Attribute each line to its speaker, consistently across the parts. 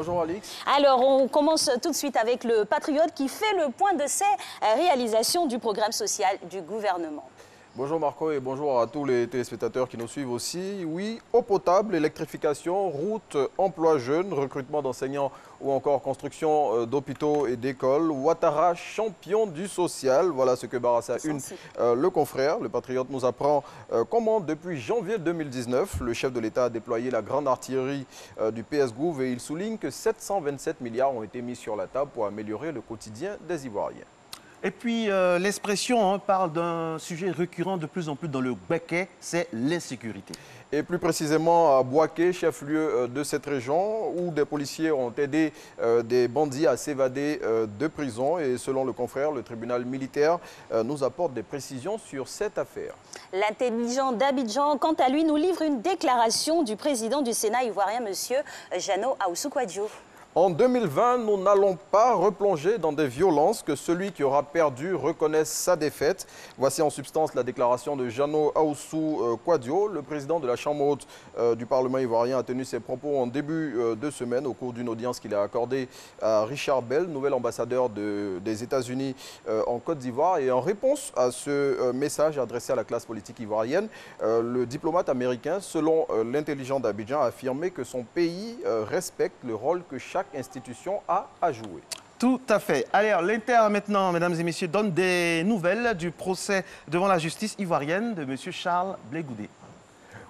Speaker 1: Bonjour Alix.
Speaker 2: Alors, on commence tout de suite avec le Patriote qui fait le point de ses réalisations du programme social du gouvernement.
Speaker 1: Bonjour Marco et bonjour à tous les téléspectateurs qui nous suivent aussi. Oui, eau potable, électrification, route, emploi jeune, recrutement d'enseignants ou encore construction d'hôpitaux et d'écoles. Ouattara, champion du social. Voilà ce que Barassa Une, le confrère, le Patriote, nous apprend comment depuis janvier 2019, le chef de l'État a déployé la grande artillerie du PS Gouv et il souligne que 727 milliards ont été mis sur la table pour améliorer le quotidien des Ivoiriens.
Speaker 3: Et puis, l'expression parle d'un sujet récurrent de plus en plus dans le Béquet, c'est l'insécurité.
Speaker 1: Et plus précisément à Bouaké, chef-lieu de cette région, où des policiers ont aidé des bandits à s'évader de prison. Et selon le confrère, le tribunal militaire nous apporte des précisions sur cette affaire.
Speaker 2: L'intelligent d'Abidjan, quant à lui, nous livre une déclaration du président du Sénat ivoirien, M. Jeannot Ahoussou-Kouadio.
Speaker 1: En 2020, nous n'allons pas replonger dans des violences, que celui qui aura perdu reconnaisse sa défaite. Voici en substance la déclaration de Jeannot Ahoussou-Kouadio. Le président de la Chambre haute du Parlement ivoirien a tenu ses propos en début de semaine au cours d'une audience qu'il a accordée à Richard Bell, nouvel ambassadeur des États-Unis en Côte d'Ivoire. Et en réponse à ce message adressé à la classe politique ivoirienne, le diplomate américain, selon l'intelligent d'Abidjan, a affirmé que son pays respecte le rôle que chaque institution a à jouer.
Speaker 3: Tout à fait. Alors, l'Inter, maintenant, mesdames et messieurs, donne des nouvelles du procès devant la justice ivoirienne de M. Charles Blé Goudé.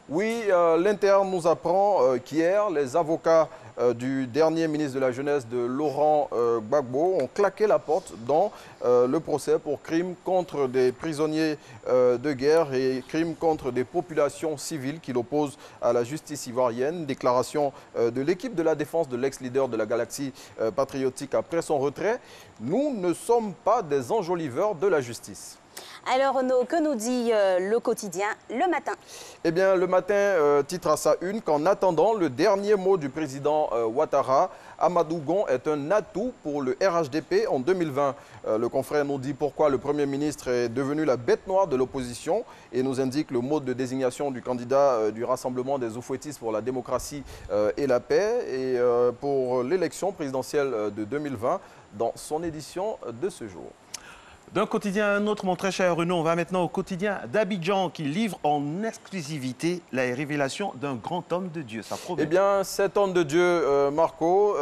Speaker 1: Oui, l'Inter nous apprend qu'hier, les avocats du dernier ministre de la Jeunesse, de Laurent Gbagbo, ont claqué la porte dans le procès pour crimes contre des prisonniers de guerre et crimes contre des populations civiles qu'il oppose à la justice ivoirienne. Déclaration de l'équipe de la défense de l'ex-leader de la galaxie patriotique après son retrait. Nous ne sommes pas des enjoliveurs de la justice.
Speaker 2: Alors, Renaud, que nous dit le quotidien Le Matin?
Speaker 1: Eh bien, Le Matin titre à sa une qu'en attendant le dernier mot du président Ouattara, Amadou Gon est un atout pour le RHDP en 2020. Le confrère nous dit pourquoi le Premier ministre est devenu la bête noire de l'opposition et nous indique le mode de désignation du candidat du Rassemblement des Oufouettistes pour la démocratie et la paix et pour l'élection présidentielle de 2020 dans son édition de ce jour.
Speaker 3: D'un quotidien à un autre, mon très cher Renaud, on va maintenant au quotidien d'Abidjan qui livre en exclusivité la révélation d'un grand homme de Dieu. Ça promet.
Speaker 1: Eh bien, cet homme de Dieu, Marco,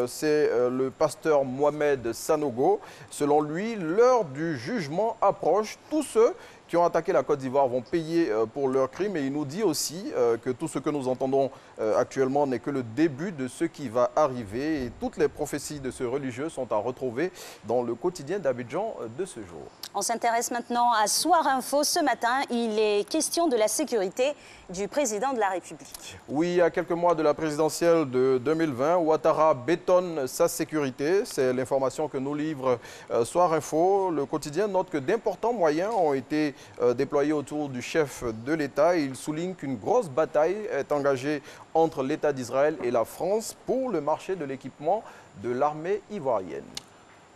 Speaker 1: c'est le pasteur Mohamed Sanogo. Selon lui, l'heure du jugement approche. Tous ceux qui ont attaqué la Côte d'Ivoire vont payer pour leurs crimes. Et il nous dit aussi que tout ce que nous entendons actuellement n'est que le début de ce qui va arriver. Et toutes les prophéties de ce religieux sont à retrouver dans le quotidien d'Abidjan de ce jour.
Speaker 2: On s'intéresse maintenant à Soir Info. Ce matin, il est question de la sécurité du président de la République.
Speaker 1: Oui, à quelques mois de la présidentielle de 2020, Ouattara bétonne sa sécurité. C'est l'information que nous livre Soir Info. Le quotidien note que d'importants moyens ont été déployés autour du chef de l'État. Il souligne qu'une grosse bataille est engagée entre l'État d'Israël et la France pour le marché de l'équipement de l'armée ivoirienne.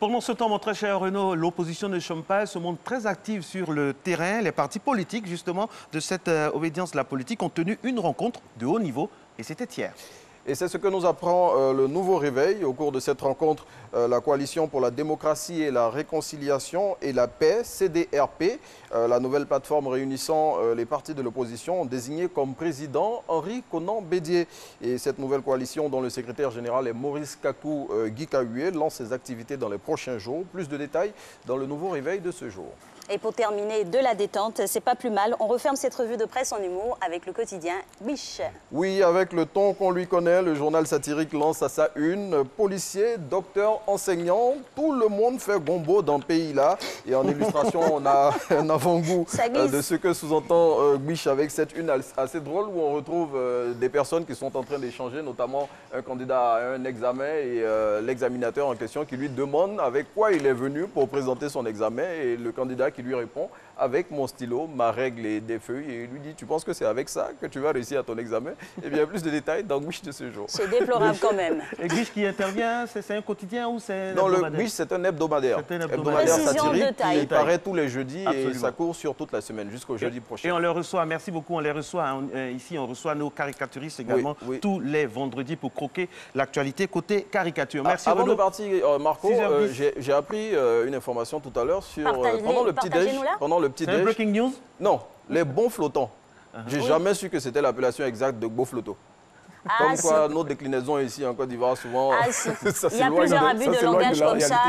Speaker 3: Pendant ce temps, mon très cher Renaud, l'opposition de Champagne se montre très active sur le terrain. Les partis politiques, justement, de cette obédience de la politique ont tenu une rencontre de haut niveau et c'était hier.
Speaker 1: Et c'est ce que nous apprend le Nouveau Réveil. Au cours de cette rencontre, la Coalition pour la démocratie et la réconciliation et la paix, CDRP, la nouvelle plateforme réunissant les partis de l'opposition, ont désigné comme président Henri Konan Bédié. Et cette nouvelle coalition, dont le secrétaire général est Maurice Kakou Guikahué, lance ses activités dans les prochains jours. Plus de détails dans le Nouveau Réveil de ce jour.
Speaker 2: Et pour terminer, de la détente, c'est pas plus mal. On referme cette revue de presse en humour avec le quotidien Biche.
Speaker 1: Oui, avec le ton qu'on lui connaît, le journal satirique lance à sa une policiers, docteurs, enseignants, tout le monde fait gombo dans ce pays-là. Et en illustration, on a un avant-goût de ce que sous-entend Biche avec cette une assez drôle où on retrouve des personnes qui sont en train d'échanger, notamment un candidat à un examen et l'examinateur en question qui lui demande avec quoi il est venu pour présenter son examen et le candidat qui lui répond avec mon stylo, ma règle et des feuilles. Et il lui dit, tu penses que c'est avec ça que tu vas réussir à ton examen? Et bien, plus de détails dans Gouiche de ce jour.
Speaker 2: C'est déplorable quand même.
Speaker 3: Et Gouiche qui intervient, c'est un quotidien ou c'est...
Speaker 1: Non, le Gouiche, c'est un hebdomadaire.
Speaker 3: C'est un hebdomadaire.
Speaker 1: Satirique
Speaker 2: qui
Speaker 1: paraît tous les jeudis
Speaker 3: Absolument.
Speaker 1: et ça court sur toute la semaine jusqu'au jeudi prochain.
Speaker 3: Et on les reçoit, merci beaucoup, on les reçoit ici, on reçoit nos caricaturistes également tous les vendredis pour croquer l'actualité côté caricature. Merci
Speaker 1: Avant
Speaker 3: Renaud.
Speaker 1: de partir, Marco,
Speaker 3: 6h10.
Speaker 1: j'ai appris une information tout à l'heure sur pendant le petit
Speaker 3: C'est un
Speaker 1: déj.
Speaker 3: breaking news?
Speaker 1: Non, les bons flottants. J'ai jamais su que c'était l'appellation exacte de beau flotto.
Speaker 2: Ah,
Speaker 1: Comme quoi,
Speaker 2: si.
Speaker 1: nos déclinaisons ici en Côte d'Ivoire, souvent,
Speaker 2: Ah, si.
Speaker 1: ça
Speaker 2: Il y a
Speaker 1: s'éloigne
Speaker 2: plusieurs
Speaker 1: de-
Speaker 2: abus
Speaker 1: ça
Speaker 2: de
Speaker 1: s'éloigne
Speaker 2: langage
Speaker 1: la
Speaker 2: comme ça.
Speaker 1: réalité.